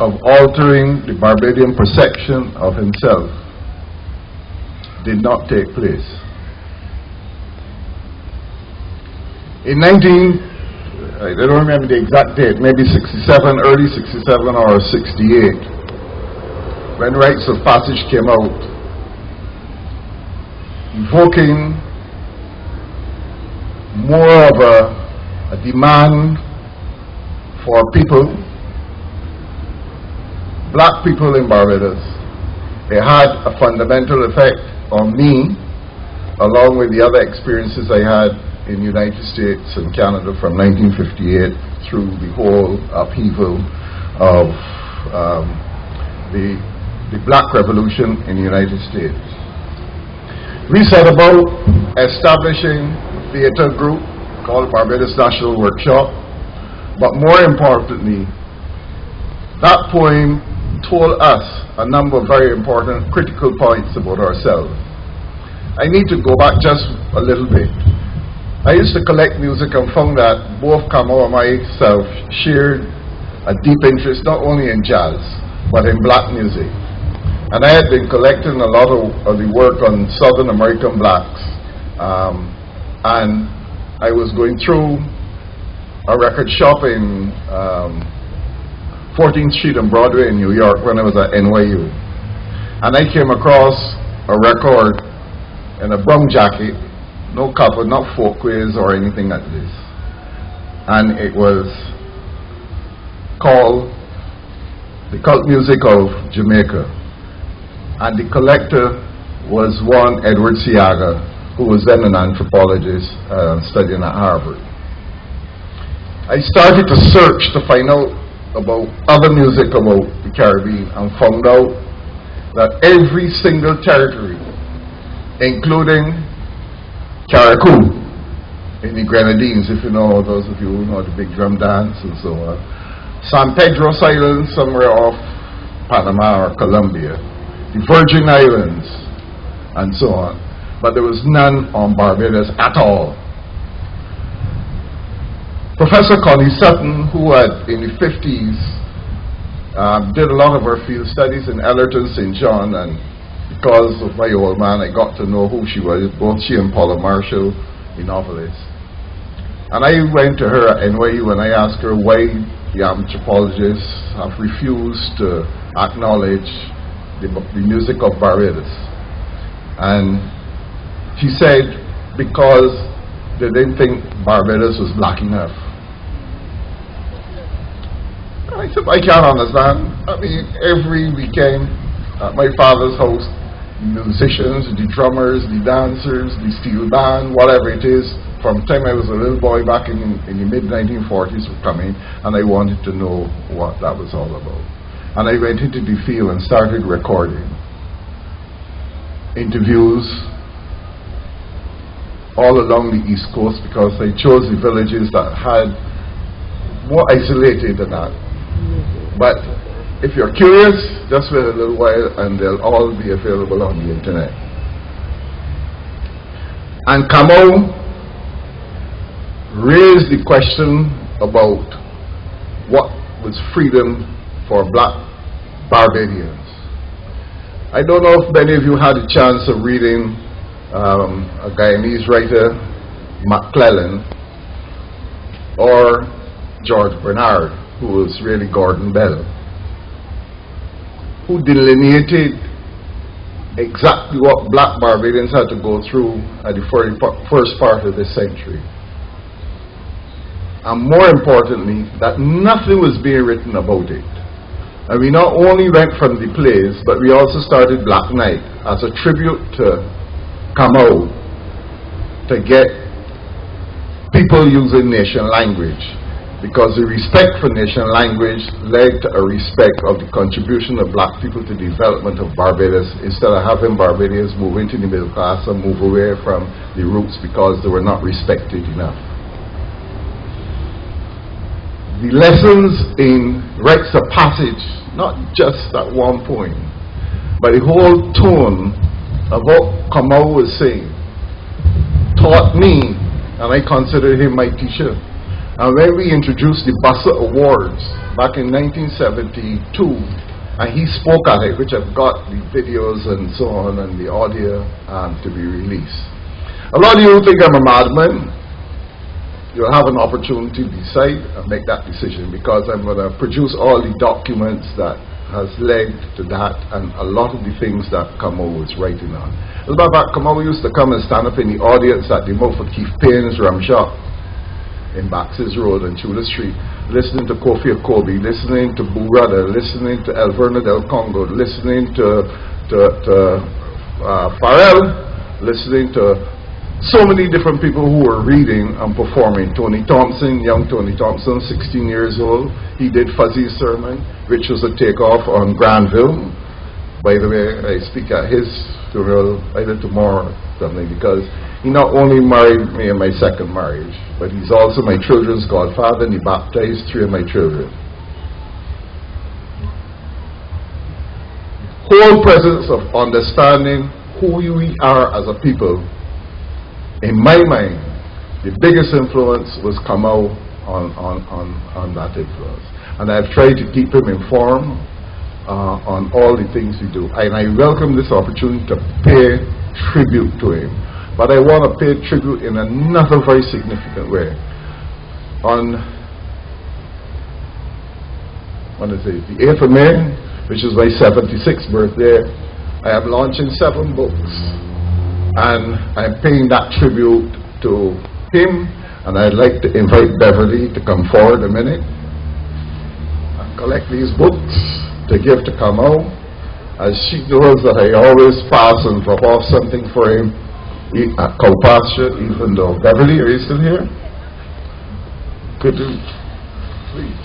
of altering the Barbadian perception of himself did not take place. In I don't remember the exact date, maybe 67, early 67 or 68, when Rites of Passage came out, evoking more of a demand for people, black people in Barbados. It had a fundamental effect on me, along with the other experiences I had in the United States and Canada from 1958 through the whole upheaval of the Black Revolution in the United States. We set about establishing a theater group called Barbados National Workshop, but more importantly, that poem told us a number of very important critical points about ourselves. I need to go back just a little bit. I used to collect music and found that both Kamo and myself shared a deep interest not only in jazz, but in black music. And I had been collecting a lot of the work on Southern American blacks. And I was going through a record shop in 14th Street and Broadway in New York when I was at NYU. And I came across a record in a brown jacket, no cover, not folkways or anything like this. And it was called The Cult Music of Jamaica. And the collector was one Edward Siaga, who was then an anthropologist studying at Harvard. I started to search to find out about other music about the Caribbean and found out that every single territory, including Caracou in the Grenadines, if you know, those of you who know the big drum dance and so on. San Pedro's Island, somewhere off Panama or Colombia. The Virgin Islands, and so on. But there was none on Barbados at all. Professor Connie Sutton, who had, in the 50s, did a lot of her field studies in Ellerton, St. John, and because of my old man, I got to know who she was, both she and Paula Marshall, the novelist. And I went to her at NYU and I asked her why the anthropologists have refused to acknowledge the music of Barbados. And she said, because they didn't think Barbados was black enough. And I said, I can't understand. I mean, every weekend at my father's house, the musicians, the drummers, the dancers, the steel band, whatever it is, from the time I was a little boy back in the mid-1940s were coming, and I wanted to know what that was all about. And I went into the field and started recording interviews all along the East Coast, because I chose the villages that had more isolated than that. But if you're curious, just wait a little while and they'll all be available on the internet. And Kamo raised the question about what was freedom for black Barbadians. I don't know if many of you had a chance of reading a Guyanese writer, McClellan, or George Bernard, who was really Gordon Bell, who delineated exactly what black Barbadians had to go through at the first part of this century. And more importantly, that nothing was being written about it. And we not only went from the plays, but we also started Black Night as a tribute to Kamo, to get people using nation language, because the respect for nation language led to a respect of the contribution of black people to the development of Barbados, instead of having Barbadians move into the middle class and move away from the roots because they were not respected enough. The lessons in Rites of Passage, not just that one point, but the whole tone of what Kamo was saying, taught me, and I consider him my teacher. And when we introduced the Buster Awards back in 1972, and he spoke at it, which I've got the videos and so on and the audio to be released. A lot of you think I'm a madman. You'll have an opportunity to decide and make that decision, because I'm going to produce all the documents that has led to that, and a lot of the things that Kamau was writing on. As a matter of fact, Kamau used to come and stand up in the audience at the Mofa Keith Payne's Rum Shop in Bax's Road and Tudor Street, listening to Kofi Akobi, listening to Boo Rada, listening to El Verno del Congo, listening to Pharrell, listening to so many different people who were reading and performing. Tony Thompson, young Tony Thompson, 16 years old, he did Fuzzy's sermon, which was a takeoff on Granville. By the way, I speak at his funeral either tomorrow or something, because he not only married me in my second marriage, but he's also my children's godfather, and he baptized 3 of my children. Whole presence of understanding who we are as a people. In my mind, the biggest influence was Kamau on that influence. And I've tried to keep him informed on all the things we do. And I welcome this opportunity to pay tribute to him. But I want to pay tribute in another very significant way. On the 8th of May, which is my 76th birthday, I am launching 7 books. And I'm paying that tribute to him, and I'd like to invite Beverly to come forward a minute and collect these books to give to Kamau, as she knows that I always pass and drop off something for him at cow pasture, even though. Beverly, are you still here? Could you please?